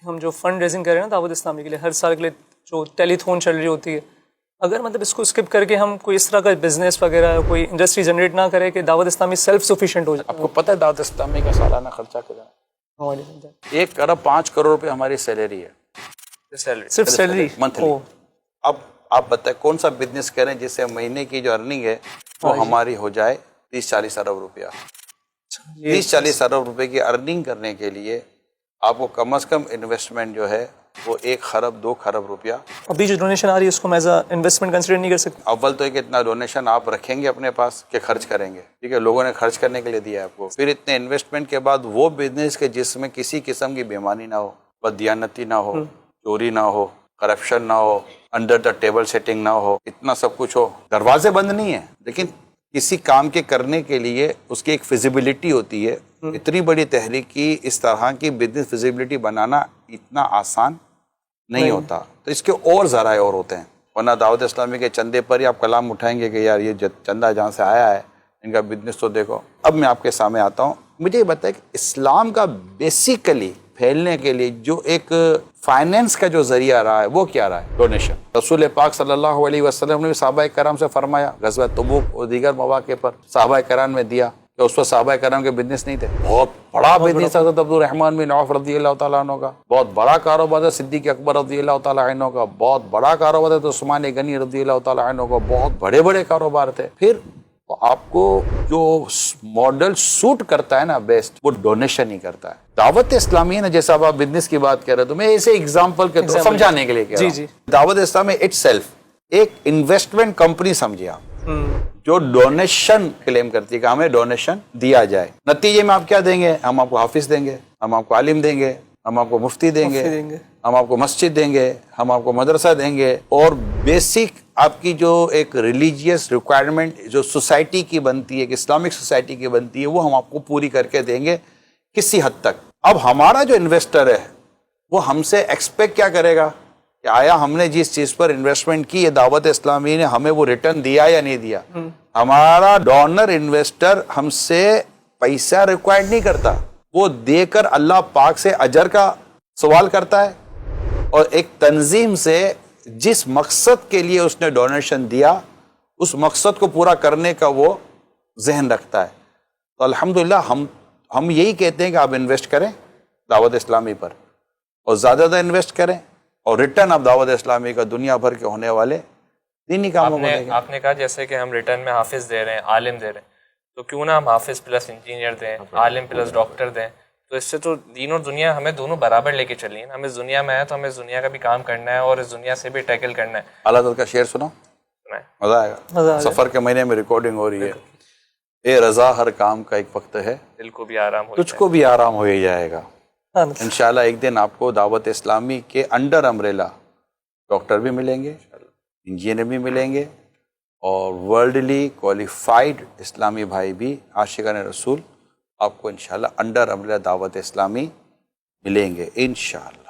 کہ ہم جو فنڈ ریزنگ کر رہے ہیں نا دعوت اسلامی کے لیے، ہر سال کے لیے جو ٹیلی تھون چل رہی ہوتی ہے، اگر مطلب اس کو اسکپ کر کے ہم کوئی اس طرح کا بزنس وغیرہ کوئی انڈسٹری جنریٹ نہ کرے کہ دعوت اسلامی سیلف سفیشینٹ ہو جائے. آپ کو پتہ ہے دعوت اسلامی کا سالانہ خرچہ کتنا ہے؟ 1 ارب 5 کروڑ روپے ہماری سیلری ہے، صرف سیلری منتھلی. اب آپ بتائیں کون سا بزنس کریں جس سے مہینے کی جو ارننگ ہے وہ ہماری ہو جائے 30-40 ارب روپیہ. 30-40 ارب روپے کی ارننگ کرنے کے لیے آپ کو کم از کم انویسٹمنٹ جو ہے وہ 1 خرب 2 خرب روپیہ. ابھی جو ڈونیشن آ رہی ہے اس کو میں ایز انویسٹمنٹ کنسیڈر نہیں کر سکتا. اول تو ایک اتنا ڈونیشن آپ رکھیں گے اپنے پاس کہ خرچ کریں گے، ٹھیک ہے، لوگوں نے خرچ کرنے کے لیے دیا ہے آپ کو. پھر اتنے انویسٹمنٹ کے بعد وہ بزنس کے جس میں کسی قسم کی بیمانی نہ ہو، بددیانتی نہ ہو، چوری نہ ہو، کرپشن نہ ہو، انڈر دا ٹیبل سیٹنگ نہ ہو، اتنا سب کچھ ہو. دروازے بند نہیں ہیں، لیکن کسی کام کے کرنے کے لیے اس کی ایک فیزیبلٹی ہوتی ہے. اتنی بڑی تحریک کی اس طرح کی بزنس فیزیبلٹی بنانا اتنا آسان نہیں ہوتا. تو اس کے اور ذرائع اور ہوتے ہیں، ورنہ دعوت اسلامی کے چندے پر ہی آپ کلام اٹھائیں گے کہ یار یہ چندہ جہاں سے آیا ہے ان کا بزنس تو دیکھو. اب میں آپ کے سامنے آتا ہوں، مجھے یہ بتائیں کہ اسلام کا بیسیکلی پھیلنے کے لیے جو ایک فائنینس کا جو ذریعہ رہا ہے وہ کیا رہا ہے؟ ڈونیشن. رسول پاک صلی اللہ علیہ وسلم نے صحابہ کرام سے فرمایا غزوہ تبوک اور دیگر مواقع پر صحابہ کرام میں دیا کہ اس وقت صحابہ کرام کے بزنس نہیں تھے. بہت بڑا بزنس حضرت عبد الرحمن بن عوف رضی اللہ تعالیٰ عنہ کا، بہت بڑا کاروبار ہے صدیق اکبر رضی اللہ تعالیٰ عنہ کا، بہت بڑا کاروبار ہے تو عثمان غنی رضی اللہ تعالیٰ عنہ کا، بہت بڑے بڑے کاروبار تھے. پھر آپ کو جو ماڈل سوٹ کرتا ہے نا بیسٹ، وہ ڈونیشن ہی کرتا ہے. دعوت اسلامی ہے نا، جیسا آپ بزنس کی بات کر رہے تو میں اسے ایگزامپل کے طور سمجھانے کے لیے کہہ رہا ہوں. دعوت اسلامی اٹ سیلف ایک انویسٹمنٹ کمپنی سمجھے آپ، جو ڈونیشن کلیم کرتی ہے کہ ہمیں ڈونیشن دیا جائے. نتیجے میں آپ کیا دیں گے؟ ہم آپ کو حافظ دیں گے، ہم آپ کو عالم دیں گے، ہم آپ کو مفتی دیں گے، ہم آپ کو مسجد دیں گے، ہم آپ کو مدرسہ دیں گے، اور بیسک آپ کی جو ایک ریلیجیس ریکوائرمنٹ جو سوسائٹی کی بنتی ہے، ایک اسلامک سوسائٹی کی بنتی ہے، وہ ہم آپ کو پوری کر کے دیں گے کسی حد تک. اب ہمارا جو انویسٹر ہے وہ ہم سے ایکسپیکٹ کیا کرے گا کہ آیا ہم نے جس چیز پر انویسٹمنٹ کی ہے دعوت اسلامی نے ہمیں وہ ریٹرن دیا یا نہیں دیا. ہمارا ڈونر انویسٹر ہم سے پیسہ ریکوائرڈ نہیں کرتا، وہ دے کر اللہ پاک سے اجر کا سوال کرتا ہے، اور ایک تنظیم سے جس مقصد کے لیے اس نے ڈونیشن دیا اس مقصد کو پورا کرنے کا وہ ذہن رکھتا ہے. تو الحمدللہ ہم یہی کہتے ہیں کہ آپ انویسٹ کریں دعوت اسلامی پر، اور زیادہ زیادہ انویسٹ کریں، اور ریٹرن آپ دعوت اسلامی کا دنیا بھر کے ہونے والے دینی کاموں کو دیں گے. آپ نے کہا جیسے کہ ہم ریٹرن میں حافظ دے رہے ہیں، عالم دے رہے ہیں، تو کیوں نہ ہم حافظ پلس انجینئر دیں، عالم پلس ڈاکٹر دیں؟ تو اس سے تو دین اور دنیا ہمیں دونوں برابر لے کے چلی ہیں. ہم اس دنیا میں ہیں تو ہمیں اس دنیا کا بھی کام کرنا ہے اور اس دنیا سے بھی ٹیکل کرنا ہے. اللہ تعالیٰ کا شعر سنو، مزہ آئے گا. سفر کے مہینے میں ریکارڈنگ ہو رہی ہے. اے رضا ہر کام کا ایک وقت ہے، دل کو بھی آرام ہو، تجھ کو بھی آرام ہو ہی جائے گا. انشاءاللہ ایک دن آپ کو دعوت اسلامی کے انڈر امبریلا ڈاکٹر بھی ملیں گے، انجینئر بھی ملیں گے، اور ورلڈلی کوالیفائڈ اسلامی بھائی بھی عاشقان رسول آپ کو انشاءاللہ انڈر امبریلا دعوت اسلامی ملیں گے انشاءاللہ.